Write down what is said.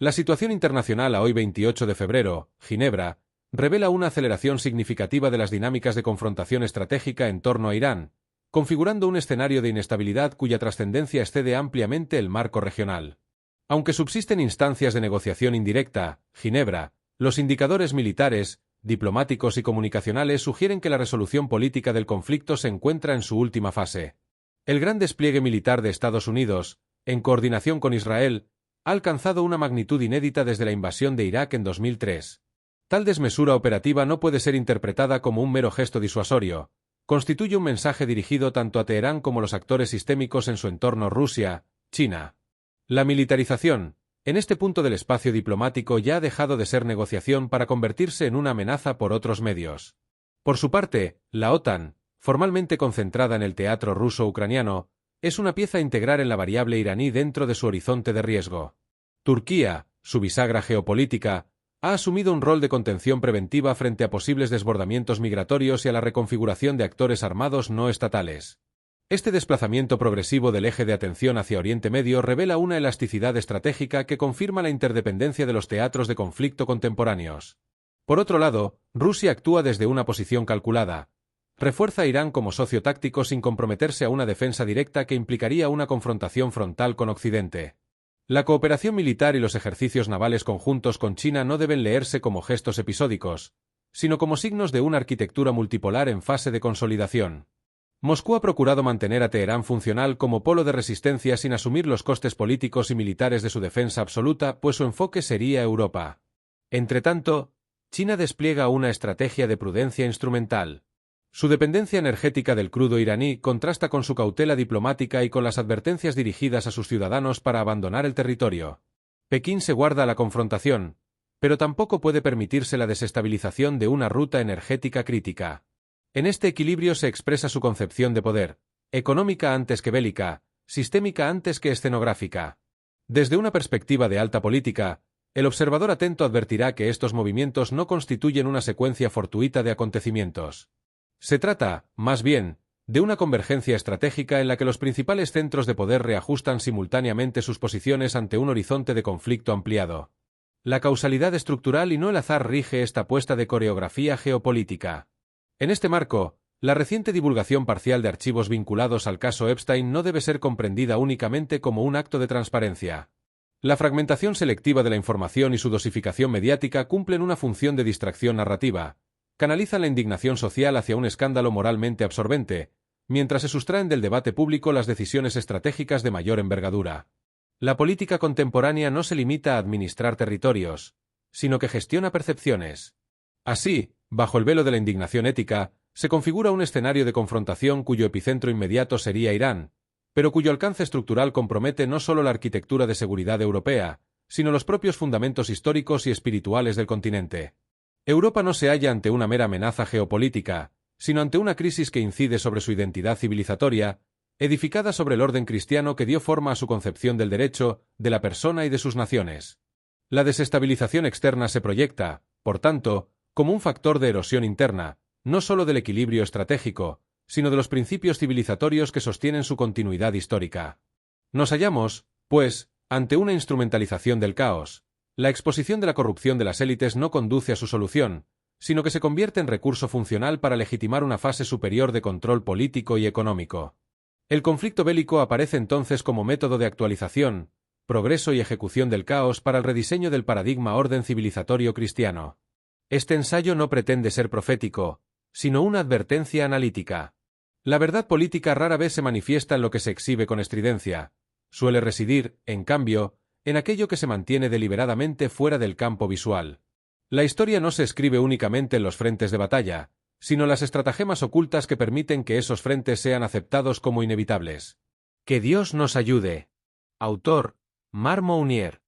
La situación internacional a hoy 28 de febrero, Ginebra, revela una aceleración significativa de las dinámicas de confrontación estratégica en torno a Irán, configurando un escenario de inestabilidad cuya trascendencia excede ampliamente el marco regional. Aunque subsisten instancias de negociación indirecta, Ginebra, los indicadores militares, diplomáticos y comunicacionales sugieren que la resolución política del conflicto se encuentra en su última fase. El gran despliegue militar de Estados Unidos, en coordinación con Israel, ha alcanzado una magnitud inédita desde la invasión de Irak en 2003. Tal desmesura operativa no puede ser interpretada como un mero gesto disuasorio, constituye un mensaje dirigido tanto a Teherán como a los actores sistémicos en su entorno Rusia, China. La militarización, en este punto del espacio diplomático ya ha dejado de ser negociación para convertirse en una amenaza por otros medios. Por su parte, la OTAN, formalmente concentrada en el teatro ruso-ucraniano, es una pieza a integrar en la variable iraní dentro de su horizonte de riesgo. Turquía, su bisagra geopolítica, ha asumido un rol de contención preventiva frente a posibles desbordamientos migratorios y a la reconfiguración de actores armados no estatales. Este desplazamiento progresivo del eje de atención hacia Oriente Medio revela una elasticidad estratégica que confirma la interdependencia de los teatros de conflicto contemporáneos. Por otro lado, Rusia actúa desde una posición calculada. Refuerza a Irán como socio táctico sin comprometerse a una defensa directa que implicaría una confrontación frontal con Occidente. La cooperación militar y los ejercicios navales conjuntos con China no deben leerse como gestos episódicos, sino como signos de una arquitectura multipolar en fase de consolidación. Moscú ha procurado mantener a Teherán funcional como polo de resistencia sin asumir los costes políticos y militares de su defensa absoluta, pues su enfoque sería Europa. Entretanto, China despliega una estrategia de prudencia instrumental. Su dependencia energética del crudo iraní contrasta con su cautela diplomática y con las advertencias dirigidas a sus ciudadanos para abandonar el territorio. Pekín se guarda la confrontación, pero tampoco puede permitirse la desestabilización de una ruta energética crítica. En este equilibrio se expresa su concepción de poder, económica antes que bélica, sistémica antes que escenográfica. Desde una perspectiva de alta política, el observador atento advertirá que estos movimientos no constituyen una secuencia fortuita de acontecimientos. Se trata, más bien, de una convergencia estratégica en la que los principales centros de poder reajustan simultáneamente sus posiciones ante un horizonte de conflicto ampliado. La causalidad estructural y no el azar rige esta apuesta de coreografía geopolítica. En este marco, la reciente divulgación parcial de archivos vinculados al caso Epstein no debe ser comprendida únicamente como un acto de transparencia. La fragmentación selectiva de la información y su dosificación mediática cumplen una función de distracción narrativa, canalizan la indignación social hacia un escándalo moralmente absorbente, mientras se sustraen del debate público las decisiones estratégicas de mayor envergadura. La política contemporánea no se limita a administrar territorios, sino que gestiona percepciones. Así, bajo el velo de la indignación ética, se configura un escenario de confrontación cuyo epicentro inmediato sería Irán, pero cuyo alcance estructural compromete no solo la arquitectura de seguridad europea, sino los propios fundamentos históricos y espirituales del continente. Europa no se halla ante una mera amenaza geopolítica, sino ante una crisis que incide sobre su identidad civilizatoria, edificada sobre el orden cristiano que dio forma a su concepción del derecho, de la persona y de sus naciones. La desestabilización externa se proyecta, por tanto, como un factor de erosión interna, no solo del equilibrio estratégico, sino de los principios civilizatorios que sostienen su continuidad histórica. Nos hallamos, pues, ante una instrumentalización del caos. La exposición de la corrupción de las élites no conduce a su solución, sino que se convierte en recurso funcional para legitimar una fase superior de control político y económico. El conflicto bélico aparece entonces como método de actualización, progreso y ejecución del caos para el rediseño del paradigma orden civilizatorio cristiano. Este ensayo no pretende ser profético, sino una advertencia analítica. La verdad política rara vez se manifiesta en lo que se exhibe con estridencia. Suele residir, en cambio, en aquello que se mantiene deliberadamente fuera del campo visual. La historia no se escribe únicamente en los frentes de batalla, sino las estratagemas ocultas que permiten que esos frentes sean aceptados como inevitables. Que Dios nos ayude. Autor, Mar Mounier.